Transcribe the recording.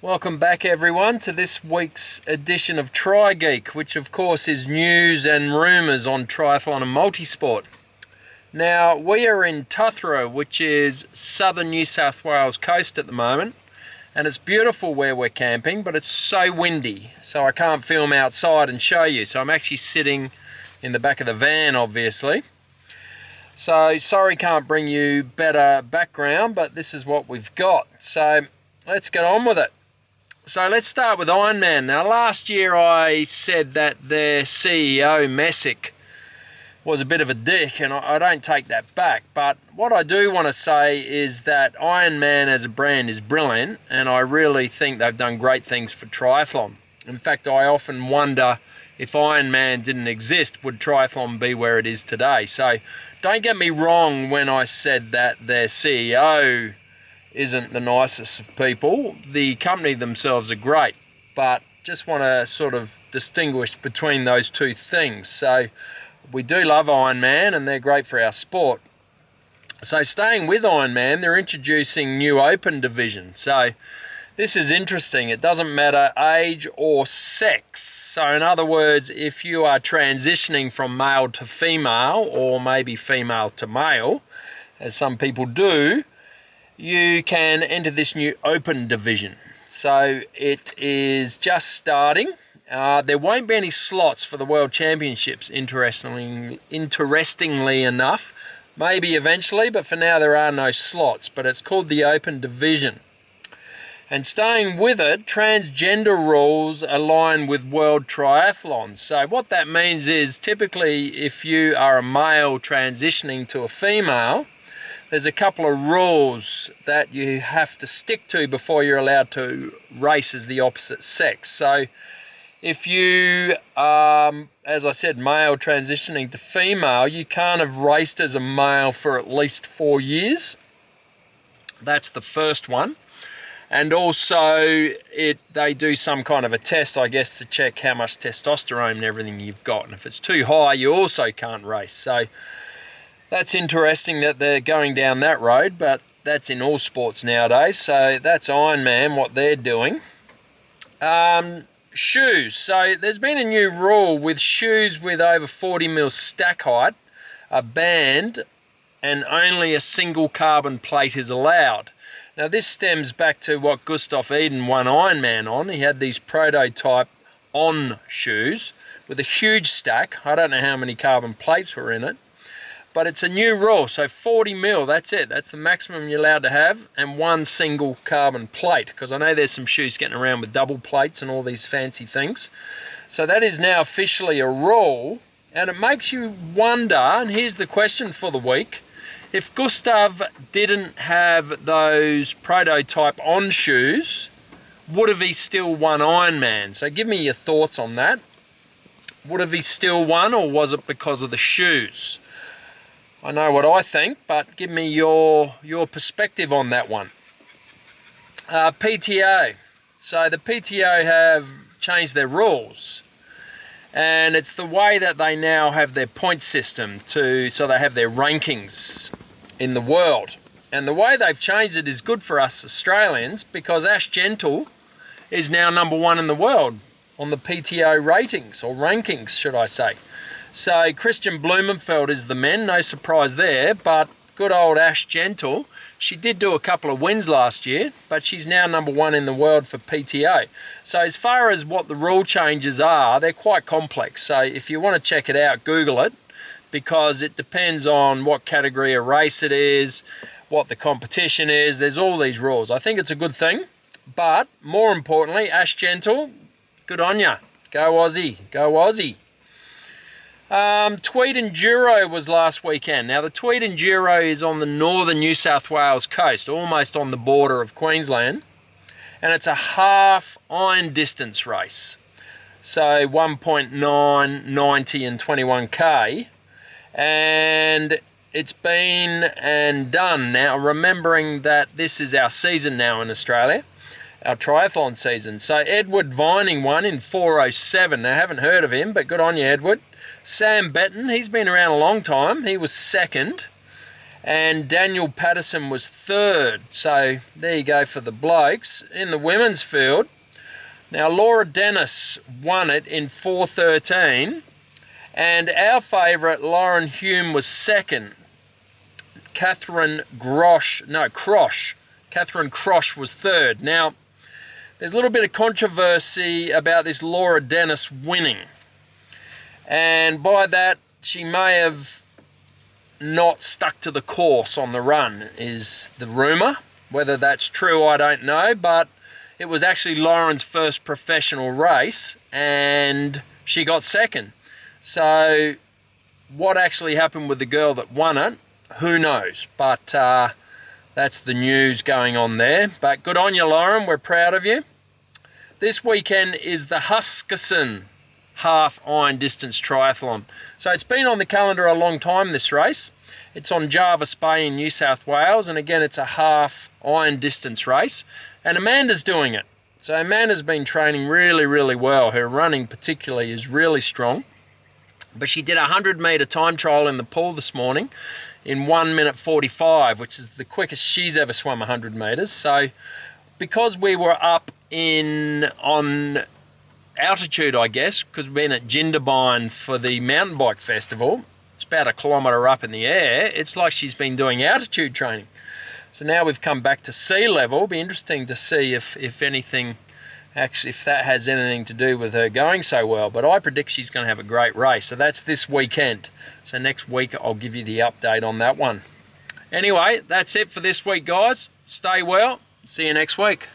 Welcome back everyone to this week's edition of Geek, which of course is news and rumours on triathlon and multisport. Now, we are in Tuthra, which is southern New South Wales coast at the moment, and it's beautiful where we're camping, but it's so windy, so I can't film outside and show you. So I'm actually sitting in the back of the van, obviously. So sorry can't bring you better background, but this is what we've got. So let's get on with it. So let's start with Ironman. Now last year I said that their CEO, Messick, was a bit of a dick, and I don't take that back. But what I do want to say is that Ironman as a brand is brilliant, and I really think they've done great things for triathlon. In fact, I often wonder if Ironman didn't exist, would triathlon be where it is today? So don't get me wrong when I said that their CEO isn't the nicest of people. The company themselves are great, but just want to sort of distinguish between those two things. So we do love Ironman and they're great for our sport. So staying with Ironman, they're introducing new open division. So this is interesting. It doesn't matter age or sex. So in other words, if you are transitioning from male to female, or maybe female to male, as some people do, you can enter this new open division. So it is just starting. There won't be any slots for the World Championships, interestingly enough. Maybe eventually, but for now there are no slots. But it's called the open division. And staying with it, transgender rules align with world triathlons. So what that means is typically if you are a male transitioning to a female, there's a couple of rules that you have to stick to before you're allowed to race as the opposite sex. So if you, as I said, male transitioning to female, you can't have raced as a male for at least 4 years. That's the first one. And also they do some kind of a test, I guess, to check how much testosterone and everything you've got. And if it's too high, you also can't race. So that's interesting that they're going down that road, but that's in all sports nowadays. So that's Ironman, what they're doing. Shoes. So there's been a new rule with shoes with over 40 mil stack height are banned, and only a single carbon plate is allowed. Now this stems back to what Gustav won Ironman on. He had these prototype on shoes with a huge stack. I don't know how many carbon plates were in it, but it's a new rule. So 40 mil, that's it. That's the maximum you're allowed to have, and one single carbon plate, because I know there's some shoes getting around with double plates and all these fancy things. So that is now officially a rule, and it makes you wonder, and here's the question for the week: if Gustav didn't have those prototype on shoes, would have he still won Ironman? So give me your thoughts on that. Would have he still won, or was it because of the shoes? I know what I think, but give me your perspective on that one. PTO. So the PTO have changed their rules, and it's the way that they now have their point system so they have their rankings in the world. And the way they've changed it is good for us Australians, because Ash Gentle is now #1 in the world on the PTO ratings, or rankings, should I say. So Christian Blumenfeld is the men, no surprise there, but good old Ash Gentle, she did do a couple of wins last year, but she's now #1 in the world for PTO. So as far as what the rule changes are, they're quite complex. So if you want to check it out, Google it, because it depends on what category of race it is, what the competition is. There's all these rules. I think it's a good thing, but more importantly, Ash Gentle, good on ya. Go Aussie, go Aussie. Tweed Enduro was last weekend. Now the Tweed Enduro is on the northern New South Wales coast, almost on the border of Queensland, and it's a half iron distance race. So 1.9, 90 and 21k, and it's been and done. Now remembering that this is our season now in Australia, our triathlon season. So Edward Vining won in 4:07. Now I haven't heard of him, but good on you, Edward. Sam Benton, he's been around a long time. He was second. and Daniel Patterson was third. So there you go for the blokes. In the women's field, now Laura Dennis won it in 4:13, and our favourite Lauren Hume was second. Catherine Crosh was third. Now, there's a little bit of controversy about this Laura Dennis winning, and by that she may have not stuck to the course on the run, is the rumour. Whether that's true, I don't know, but it was actually Lauren's first professional race and she got second. So what actually happened with the girl that won it, who knows? But that's the news going on there. But good on you, Lauren, we're proud of you. This weekend is the Huskission half iron distance triathlon. So it's been on the calendar a long time, this race. It's on Jervis Bay in New South Wales, and again it's a half iron distance race, and Amanda's doing it. So Amanda's been training really well. Her running particularly is really strong, but she did a 100-metre time trial in the pool this morning in 1 minute 45, which is the quickest she's ever swum 100 metres. So because we were up on altitude, I guess, because we've been at Jindabyne for the mountain bike festival, it's about 1 kilometre up in the air. It's like she's been doing altitude training. So now we've come back to sea level. It'll be interesting to see if anything, actually, if that has anything to do with her going so well. But I predict she's going to have a great race. So that's this weekend. So next week I'll give you the update on that one. Anyway, that's it for this week, guys. Stay well. See you next week.